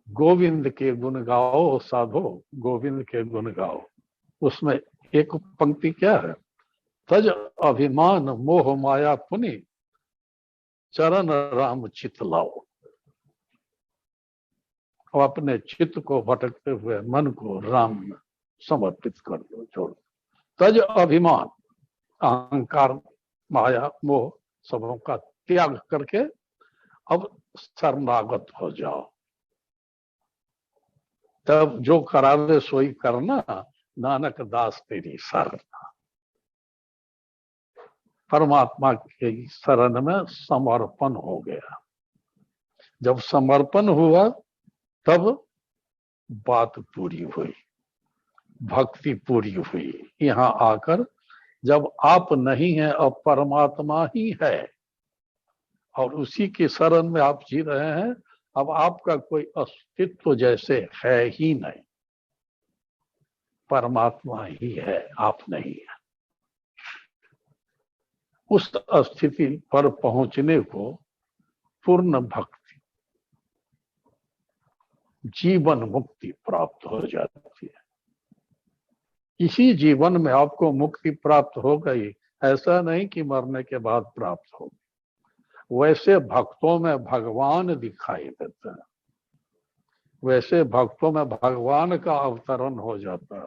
गोविंद के गुण गाओ साधो, गोविंद के गुण गाओ। उसमें एक पंक्ति क्या है, तज अभिमान मोह माया पुनि, चरण राम चित लाओ। और अपने चित्त को भटकते हुए मन को राम में समर्पित कर दो, छोड़। तज अभिमान, अहंकार माया मोह सबों का त्याग करके अब शरणागत हो जाओ। तब जो करावे सोई करना, नानक दास तेरी शरण। परमात्मा के शरण में समर्पण हो गया। जब समर्पण हुआ तब बात पूरी हुई, भक्ति पूरी हुई। यहाँ आकर जब आप नहीं हैं, अब परमात्मा ही है और उसी के शरण में आप जी रहे हैं, अब आपका कोई अस्तित्व जैसे है ही नहीं, परमात्मा ही है, आप नहीं है। उस स्थिति पर पहुंचने को पूर्ण भक्ति, जीवन मुक्ति प्राप्त हो जाती है। इसी जीवन में आपको मुक्ति प्राप्त हो गई, ऐसा नहीं कि मरने के बाद प्राप्त हो। वैसे भक्तों में भगवान दिखाई देते हैं, वैसे भक्तों में भगवान का अवतरण हो जाता है।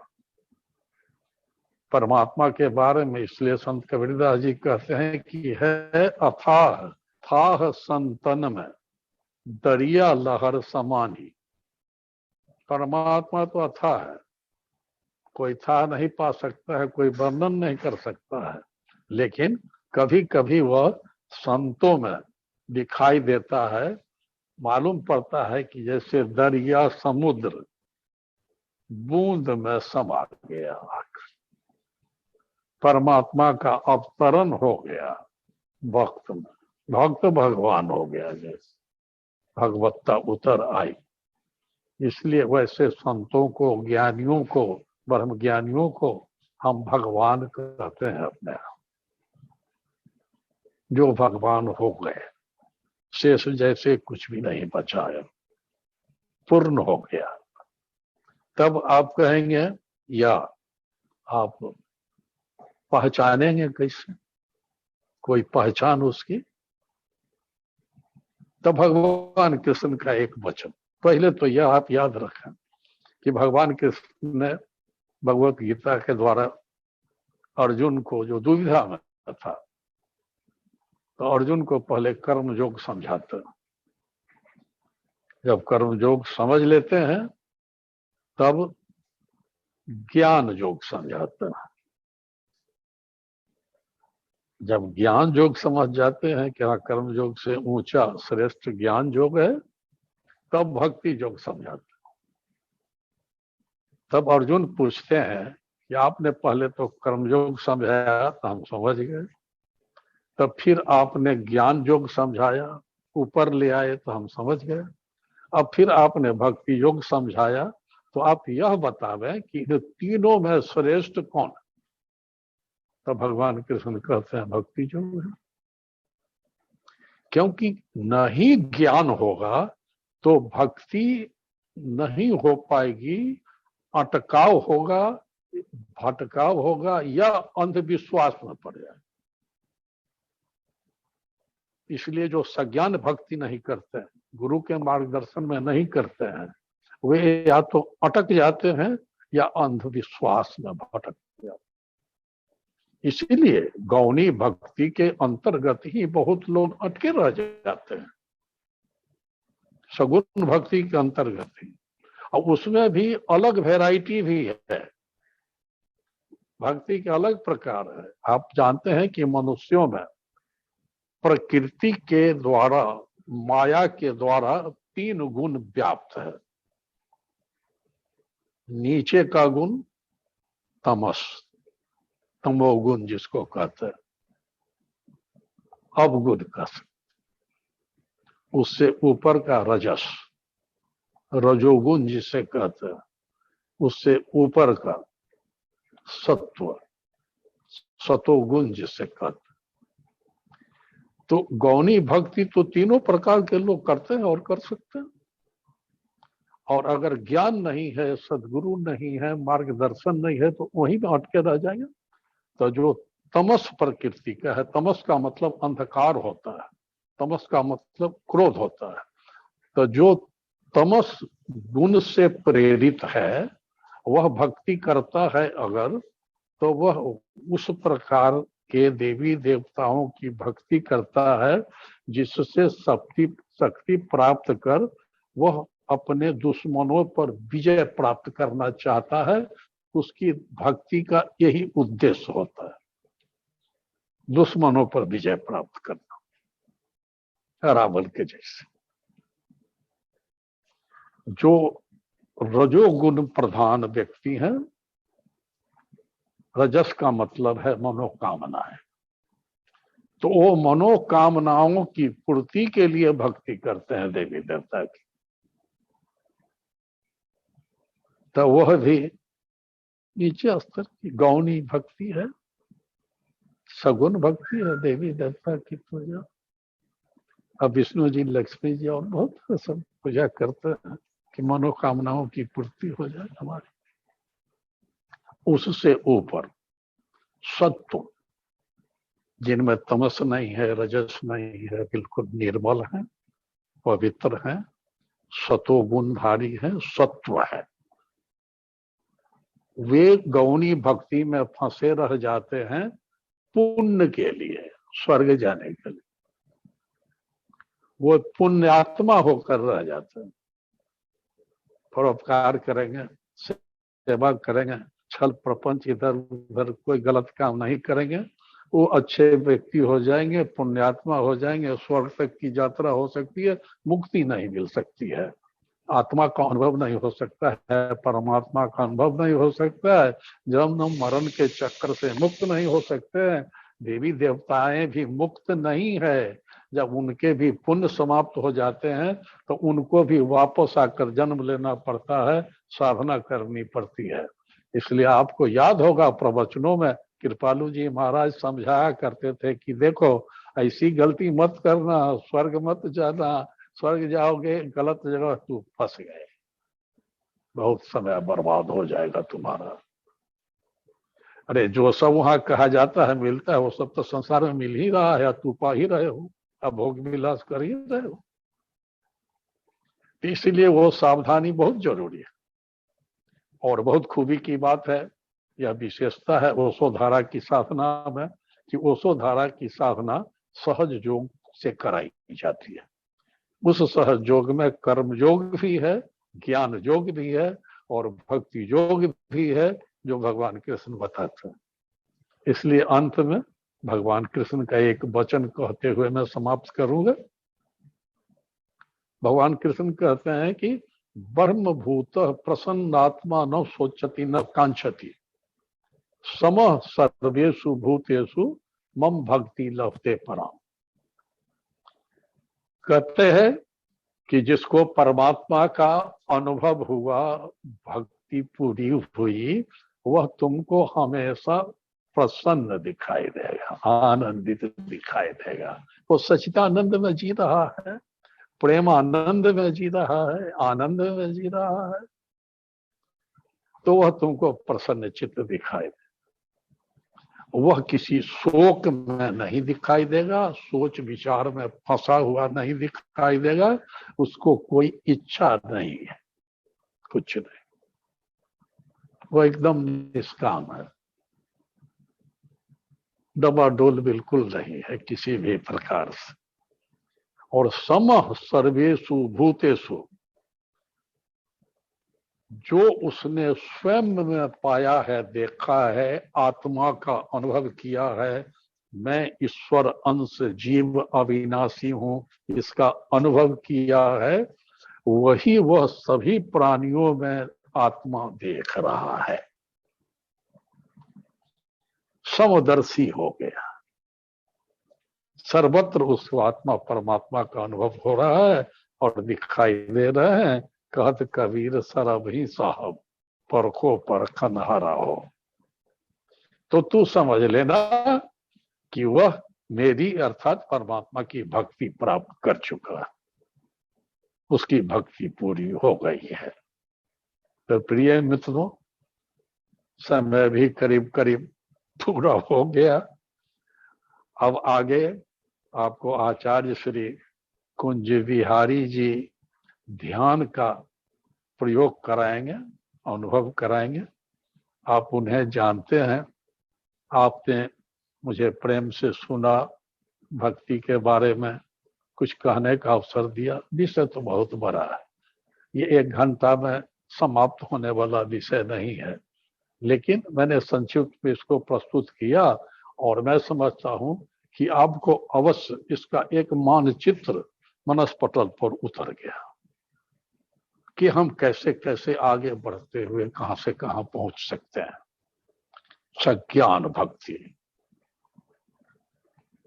परमात्मा के बारे में इसलिए संत कबीरदास जी कहते हैं कि है अथाह थाह संतन में दरिया लहर समानी। परमात्मा तो अथाह है, कोई था नहीं पा सकता है, कोई वर्णन नहीं कर सकता है, लेकिन कभी कभी वह संतों में दिखाई देता है। मालूम पड़ता है कि जैसे दरिया समुद्र बूंद में समा गया, परमात्मा का अवतरण हो गया भक्त में, भक्त भगवान हो गया, जैसे भगवत्ता उतर आई। इसलिए वैसे संतों को, ज्ञानियों को, ब्रह्म ज्ञानियों को हम भगवान कहते हैं अपने आप, जो भगवान हो गए, शेष जैसे कुछ भी नहीं बचा है, पूर्ण हो गया। तब आप कहेंगे, या आप पहचानेंगे कैसे, कोई पहचान उसकी? तब भगवान कृष्ण का एक वचन, पहले तो यह आप याद रखें कि भगवान कृष्ण ने भगवत गीता के द्वारा अर्जुन को, जो दुविधा में था, तो अर्जुन को पहले कर्म योग समझाते हैं। जब कर्म योग समझ लेते हैं तब ज्ञान योग समझाते हैं। जब ज्ञान योग समझ जाते हैं कि हाँ कर्म योग से ऊंचा श्रेष्ठ ज्ञान योग है, तब भक्ति योग समझाते हैं। तब अर्जुन पूछते हैं कि आपने पहले तो कर्म योग समझाया तो हम समझ गए, तब फिर आपने ज्ञान योग समझाया, ऊपर ले आए तो हम समझ गए, अब फिर आपने भक्ति योग समझाया, तो आप यह बतावें कि इन तीनों में श्रेष्ठ कौन है? तो भगवान कृष्ण कहते हैं भक्ति योग है। क्योंकि नहीं ज्ञान होगा तो भक्ति नहीं हो पाएगी, अटकाव होगा, भटकाव होगा या अंधविश्वास में पड़ जाए। इसलिए जो सज्ञान भक्ति नहीं करते हैं, गुरु के मार्गदर्शन में नहीं करते हैं, वे या तो अटक जाते हैं या अंधविश्वास में भटक जाते हैं। इसीलिए गौणी भक्ति के अंतर्गत ही बहुत लोग अटके रह जाते हैं, सगुण भक्ति के अंतर्गत ही। और उसमें भी अलग वैरायटी भी है, भक्ति के अलग प्रकार है। आप जानते हैं कि मनुष्यों में प्रकृति के द्वारा, माया के द्वारा 3 गुण व्याप्त है। नीचे का गुण तमस, तमोगुण जिसको कहते हैं, अवगुण का, उससे ऊपर का रजस, रजोगुण जिसे कहते हैं, उससे ऊपर का सत्व, सतोगुण जिसे कहते हैं। तो गौणी भक्ति तो तीनों प्रकार के लोग करते हैं और कर सकते हैं। और अगर ज्ञान नहीं है, सदगुरु नहीं है, मार्गदर्शन नहीं है, तो वहीं में अटके रह जाएंगे। तो जो तमस प्रकृति का है, तमस का मतलब अंधकार होता है, तमस का मतलब क्रोध होता है, तो जो तमस गुण से प्रेरित है वह भक्ति करता है अगर, तो वह उस प्रकार के देवी देवताओं की भक्ति करता है जिससे शक्ति प्राप्त कर वह अपने दुश्मनों पर विजय प्राप्त करना चाहता है। उसकी भक्ति का यही उद्देश्य होता है। दुश्मनों पर विजय प्राप्त करना, रावण के जैसे। जो रजोगुण प्रधान व्यक्ति हैं, रजस का मतलब है मनोकामना है, तो वो मनोकामनाओं की पूर्ति के लिए भक्ति करते हैं देवी देवता की, तो वह भी नीचे स्तर की गौणी भक्ति है, सगुण भक्ति है देवी देवता की पूजा। अब विष्णु जी, लक्ष्मी जी और बहुत सब पूजा करते हैं कि मनोकामनाओं की पूर्ति हो जाए हमारी। उससे ऊपर सत्व, जिनमें तमस नहीं है, रजस नहीं है, बिल्कुल निर्मल है, पवित्र है, सतोगुणधारी है, सत्व है, वे गौणी भक्ति में फंसे रह जाते हैं पुण्य के लिए, स्वर्ग जाने के लिए। वो पुण्यात्मा होकर रह जाते हैं, परोपकार करेंगे, सेवा करेंगे, छल प्रपंच इधर उधर कोई गलत काम नहीं करेंगे, वो अच्छे व्यक्ति हो जाएंगे, पुण्यात्मा हो जाएंगे, स्वर्ग तक की यात्रा हो सकती है, मुक्ति नहीं मिल सकती है, आत्मा का अनुभव नहीं हो सकता है, परमात्मा का अनुभव नहीं हो सकता है, जन्म मरण के चक्कर से मुक्त नहीं हो सकते हैं। देवी देवताएं भी मुक्त नहीं है, जब उनके भी पुण्य समाप्त हो जाते हैं तो उनको भी वापस आकर जन्म लेना पड़ता है, साधना करनी पड़ती है। इसलिए आपको याद होगा प्रवचनों में कृपालु जी महाराज समझाया करते थे कि देखो ऐसी गलती मत करना, स्वर्ग मत जाना, स्वर्ग जाओगे गलत जगह तू फंस गए, बहुत समय बर्बाद हो जाएगा तुम्हारा। अरे जो सब वहां कहा जाता है मिलता है, वो सब तो संसार में मिल ही रहा है, तू पा ही रहे हो, अब भोग विलास कर ही रहे हो। इसलिए वो सावधानी बहुत जरूरी है। और बहुत खूबी की बात है, यह विशेषता है ओशो धारा की साधना में कि ओशो धारा की साधना सहज योग से कराई जाती है। उस सहज योग में कर्म योग भी है, ज्ञान योग भी है और भक्ति योग भी है, जो भगवान कृष्ण बताते हैं। इसलिए अंत में भगवान कृष्ण का एक वचन कहते हुए मैं समाप्त करूंगा। भगवान कृष्ण कहते हैं कि ब्रह्मभूत प्रसन्नात्मा न सोचति न कांक्षति, समः सर्वेषु भूतेषु मम भक्ति लभते पराम। कहते हैं कि जिसको परमात्मा का अनुभव हुआ, भक्ति पूरी हुई, वह तुमको हमेशा प्रसन्न दिखाई देगा, आनंदित दिखाई देगा। वो सच्चिदानंद में जी रहा है, प्रेम आनंद में जी रहा है, आनंद में जी रहा है, तो वह तुमको प्रसन्न चित्त दिखाई देगा। वह किसी शोक में नहीं दिखाई देगा, सोच विचार में फंसा हुआ नहीं दिखाई देगा, उसको कोई इच्छा नहीं है, कुछ नहीं, वो एकदम निष्काम है, डबाडोल बिल्कुल नहीं है किसी भी प्रकार से। और समः सर्वेषु भूतेषु, जो उसने स्वयं में पाया है, देखा है, आत्मा का अनुभव किया है, मैं ईश्वर अंश जीव अविनाशी हूं, इसका अनुभव किया है, वही वह सभी प्राणियों में आत्मा देख रहा है, समदर्शी हो गया, सर्वत्र उसको आत्मा परमात्मा का अनुभव हो रहा है और दिखाई दे रहे हैं। कहत कबीर सरब ही साहब, परखो परखन हरा हो। तो तू समझ लेना कि वह मेरी अर्थात परमात्मा की भक्ति प्राप्त कर चुका है, उसकी भक्ति पूरी हो गई है। तो प्रिय मित्रों, समय भी करीब करीब पूरा हो गया। अब आगे आपको आचार्य श्री कुंज बिहारी जी ध्यान का प्रयोग कराएंगे, अनुभव कराएंगे। आप उन्हें जानते हैं, आपने मुझे प्रेम से सुना, भक्ति के बारे में कुछ कहने का अवसर दिया। विषय तो बहुत बड़ा है, ये 1 घंटा में समाप्त होने वाला विषय नहीं है, लेकिन मैंने संक्षिप्त में इसको प्रस्तुत किया और मैं समझता हूं कि आपको अवश्य इसका एक मानचित्र मनस्पटल पर उतर गया कि हम कैसे कैसे आगे बढ़ते हुए कहां से कहां पहुंच सकते हैं। सज्ञान भक्ति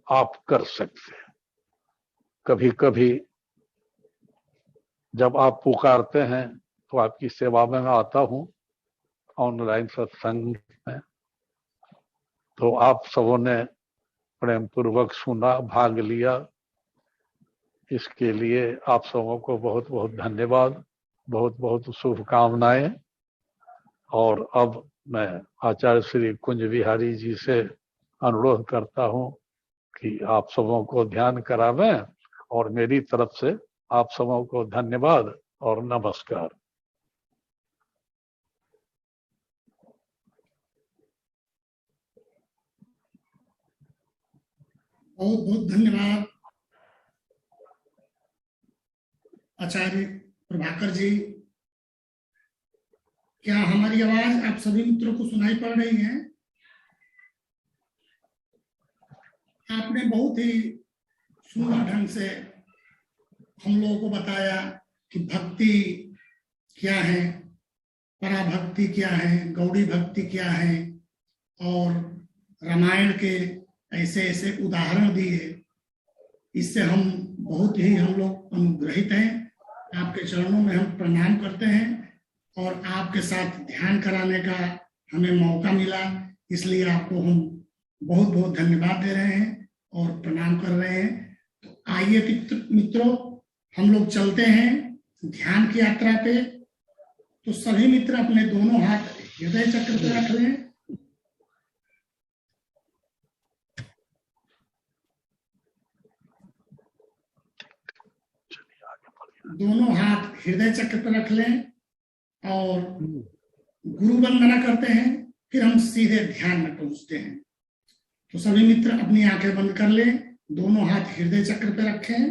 आप कर सकते हैं। कभी कभी जब आप पुकारते हैं तो आपकी सेवा में मैं आता हूं ऑनलाइन सत्संग में, तो आप सबों ने प्रेम पूर्वक सुना, भाग लिया। इसके लिए आप सबों को बहुत बहुत धन्यवाद, बहुत बहुत शुभकामनाएं। और अब मैं आचार्य श्री कुंज बिहारी जी से अनुरोध करता हूं कि आप सबों को ध्यान करावें, और मेरी तरफ से आप सबों को धन्यवाद और नमस्कार। बहुत बहुत धन्यवाद आचार्य प्रभाकर जी। क्या हमारी आवाज आप सभी मित्रों को सुनाई पड़ रही है? आपने बहुत ही सुंदर ढंग से हम लोगों को बताया कि भक्ति क्या है, पराभक्ति क्या है, गौड़ी भक्ति क्या है, और रामायण के ऐसे ऐसे उदाहरण दिए। इससे हम बहुत ही हम लोग अनुग्रहित हैं। आपके चरणों में हम प्रणाम करते हैं और आपके साथ ध्यान कराने का हमें मौका मिला, इसलिए आपको हम बहुत बहुत धन्यवाद दे रहे हैं और प्रणाम कर रहे हैं। तो आइए मित्रों, हम लोग चलते हैं ध्यान की यात्रा पे। तो सभी मित्र अपने दोनों हाथ हृदय चक्र पे रख लें। दोनों हाथ हृदय चक्र पर रख लें और गुरु वंदना करते हैं, फिर हम सीधे ध्यान में पहुंचते हैं। तो सभी मित्र अपनी आंखें बंद कर लें, दोनों हाथ हृदय चक्र पर रखें।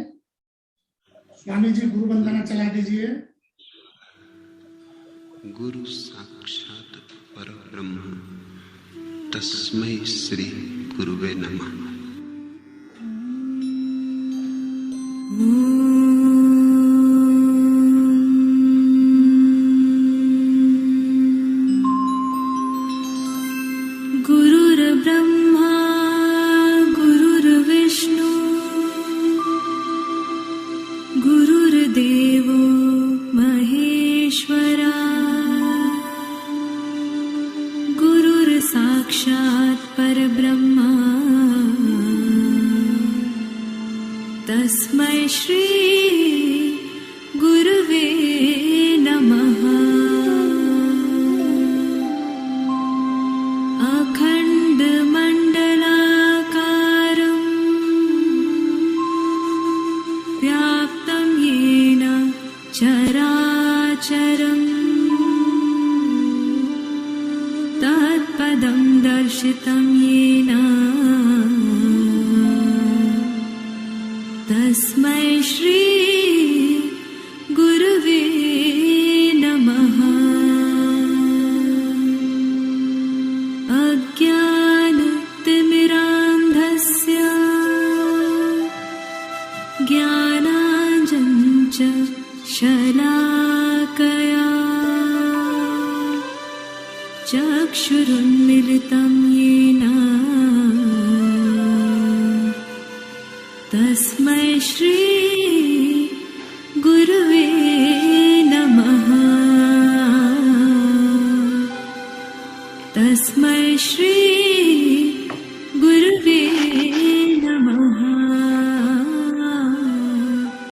स्वामी जी गुरु वंदना चला दीजिए। गुरु साक्षात परब्रह्म तस्मै श्री गुरुवे नमः। गुरुर्ब्रह्मा गुरुर्विष्णु गुरुर्देवो महेश्वरा गुरुर्साक्षात् परब्रह्मा तस्मै श्री गुरुवे नमः। अखण्डमण्डलाकारं व्याप्तं येन चराचरं तत्पदं दर्शितं येन तस्मै श्री गुरुवे नमः। अज्ञानतिमिरान्धस्य ज्ञानाञ्जनं च शलाकया चक्षुरुन्मिलितं येन तस्मै श्री गुरुवे नमः। तस्मै श्री